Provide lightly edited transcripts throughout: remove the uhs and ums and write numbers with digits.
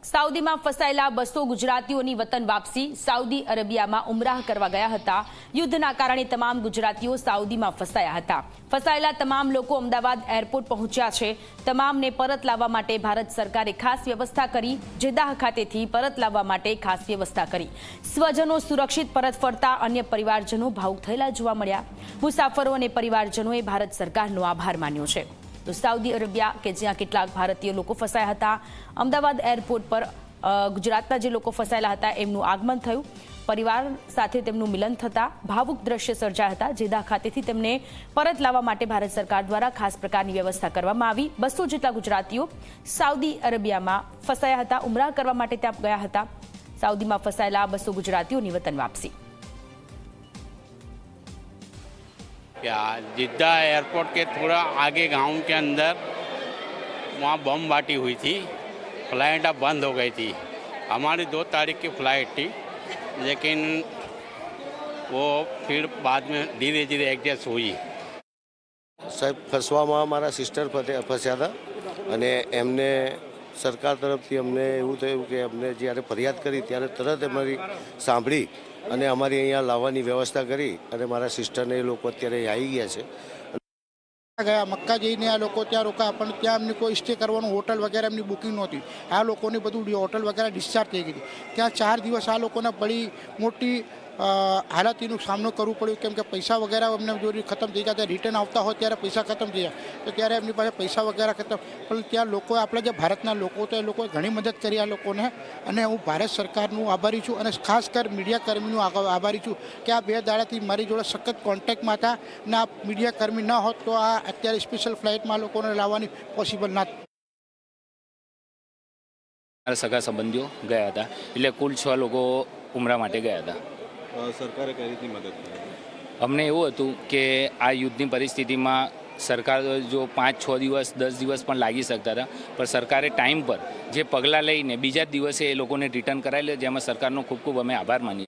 સાઉદીમાં ફસાયેલા 200 ગુજરાતીઓની વતન વાપસી। સાઉદી અરેબિયામાં ઉમરાહ કરવા ગયા હતા। યુદ્ધના કારણે તમામ ગુજરાતીઓ સાઉદીમાં ફસાયા હતા। ફસાયેલા તમામ લોકો અમદાવાદ એરપોર્ટ પહોંચ્યા છે। તમામને પરત લાવવા માટે ભારત સરકારે ખાસ વ્યવસ્થા કરી। જેદાહ ખાતેથી પરત લાવવા માટે ખાસ વ્યવસ્થા કરી। સ્વજનો સુરક્ષિત પરત ફરતા અન્ય પરિવારજનો ભાવુક થયેલા જોવા મળ્યા। મુસાફરો અને પરિવારજનોએ ભારત સરકારનો આભાર માન્યો છે। તો સાઉદી અરેબિયા કે જ્યાં કેટલાક ભારતીય લોકો ફસાયા હતા, અમદાવાદ એરપોર્ટ પર ગુજરાતના જે લોકો ફસાયેલા હતા એમનું આગમન થયું। પરિવાર સાથે તેમનું મિલન થતા ભાવુક દ્રશ્ય સર્જાયા હતા। જેદાહ ખાતેથી તેમને પરત લાવવા માટે ભારત સરકાર દ્વારા ખાસ પ્રકારની વ્યવસ્થા કરવામાં આવી। 200 જેટલા ગુજરાતીઓ સાઉદી અરેબિયામાં ફસાયા હતા, ઉમરાહ કરવા માટે ત્યાં ગયા હતા। સાઉદીમાં ફસાયેલા 200 ગુજરાતીઓની વતન વાપસી। जिद्दा एयरपोर्ट के थोड़ा आगे गांव के अंदर वहाँ बम बाटी हुई थी। फ्लाइट अब बंद हो गई थी। हमारी 2 तारीख की फ़्लाइट थी, लेकिन वो फिर बाद में धीरे धीरे एडजस्ट हुई। साहब फसवामां मारा सिस्टर फस्या था અને એમને સરકાર તરફથી અમને એવું થયું કે અમને જ્યારે ફરિયાદ કરી ત્યારે તરત અમારી સાંભળી અને અમારી અહીંયા લાવવાની વ્યવસ્થા કરી અને મારા સિસ્ટરને એ લોકો અત્યારે આવી ગયા છે। ગયા મક્કા જઈને આ લોકો ત્યાં રોકાયા, પણ ત્યાં એમની કોઈ સ્ટે કરવાનું હોટલ વગેરે એમની બુકિંગ નહોતી। આ લોકોની બધું હોટલ વગેરે ડિસ્ચાર્જ થઈ ગઈ। ત્યાં 4 દિવસ આ લોકોને બડી મોટી હાલાતીનો સામનો કરવો પડ્યો, કેમ કે પૈસા વગેરે એમને જો ખતમ થઈ ગયા, રિટર્ન આવતા હોય ત્યારે પૈસા ખતમ થઈ જાય, તો ત્યારે એમની પાસે પૈસા વગેરે ખતમ। પણ ત્યાં લોકો આપણે જે ભારતના લોકો તો એ લોકોએ ઘણી મદદ કરી આ લોકોને, અને હું ભારત સરકારનું આભારી છું અને ખાસ કર મીડિયાકર્મીનું આભારી છું કે આ 2 દાડાથી મારી જોડે સખત કોન્ટેક્ટમાં હતા, અને આ મીડિયાકર્મી ન હોત તો આ અત્યારે સ્પેશિયલ ફ્લાઇટમાં લોકોને લાવવાની પોસિબલ ના। સગા સંબંધીઓ ગયા હતા, એટલે કુલ 6 લોકો ઉમરા માટે ગયા હતા। સરકારે કઈ રીતની મદદ કરી? અમને એવું હતું કે આ યુદ્ધની પરિસ્થિતિમાં સરકાર જો 5-6 દિવસ 10 દિવસ પણ લાગી શકતા હતા, પણ સરકારે ટાઈમ પર જે પગલાં લઈને બીજા જ દિવસે એ લોકોને રિટર્ન કરાવી, જેમાં સરકારનો ખૂબ ખૂબ અમે આભાર માનીએ।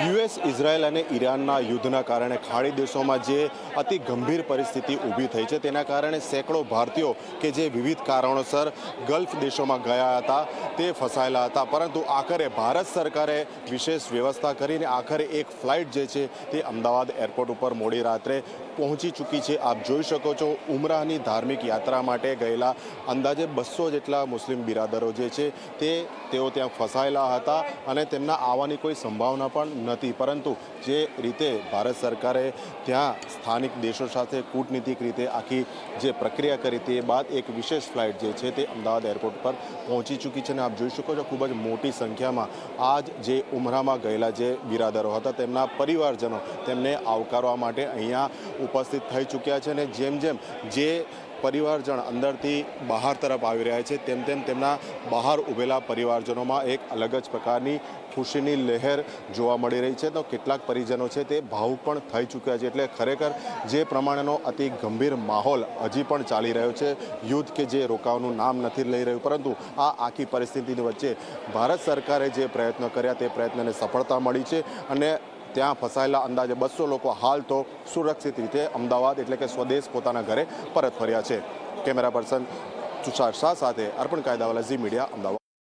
યુએસ, ઇઝરાયલ અને ઈરાનના યુદ્ધના કારણે ખાડી દેશોમાં જે અતિ ગંભીર પરિસ્થિતિ ઊભી થઈ છે, તેના કારણે સેંકડો ભારતીયો કે જે વિવિધ કારણોસર ગલ્ફ દેશોમાં ગયા હતા તે ફસાયેલા હતા, પરંતુ આખરે ભારત સરકારે વિશેષ વ્યવસ્થા કરીને આખરે એક ફ્લાઇટ જે છે તે અમદાવાદ એરપોર્ટ ઉપર મોડી રાત્રે પહોંચી ચૂકી છે। આપ જોઈ શકો છો, ઉમરાહની ધાર્મિક યાત્રા માટે ગયેલા અંદાજે 200 જેટલા મુસ્લિમ બિરાદરો જે છે તેઓ ત્યાં ફસાયેલા હતા અને તેમના આવવાની કોઈ સંભાવના પણ નથી, પરંતુ જે રીતે ભારત સરકારે ત્યાં સ્થાનિક દેશો સાથે કૂટનીતિક રીતે આખી જે પ્રક્રિયા કરી તે બાદ એક વિશેષ ફ્લાઇટ જે છે તે અમદાવાદ એરપોર્ટ પર પહોંચી ચૂકી છે। અને આપ જોઈ શકો છો, ખૂબ જ મોટી સંખ્યામાં આજ જે ઉમરામાં ગયેલા જે બિરાદરો હતા તેમના પરિવારજનો તેમને આવકારવા માટે અહીંયા ઉપસ્થિત થઈ ચૂક્યા છે। અને જેમ જેમ જે પરિવારજન અંદરથી બહાર તરફ આવી રહ્યા છે, તેમ તેમ તેમના બહાર ઊભેલા પરિવારજનોમાં એક અલગ જ પ્રકારની ખુશીની લહેર જોવા મળી રહી છે। તો કેટલાક પરિજનો છે તે ભાવુક પણ થઈ ચૂક્યા છે। એટલે ખરેખર જે પ્રમાણેનો અતિ ગંભીર માહોલ હજી પણ ચાલી રહ્યો છે, યુદ્ધ કે જે રોકાવાનું નામ નથી લઈ રહ્યું, પરંતુ આ આખી પરિસ્થિતિની વચ્ચે ભારત સરકારે જે પ્રયત્નો કર્યા તે પ્રયત્નને સફળતા મળી છે અને ત્યાં ફસાયેલા અંદાજે 200 લોકો હાલ તો સુરક્ષિત રીતે અમદાવાદ એટલે કે સ્વદેશ પોતાના ઘરે પરત ફર્યા છે। કેમેરા પર્સન તુષાર શાહ સાથે અર્પણ કાયદાવાલા, ઝી મીડિયા, અમદાવાદ।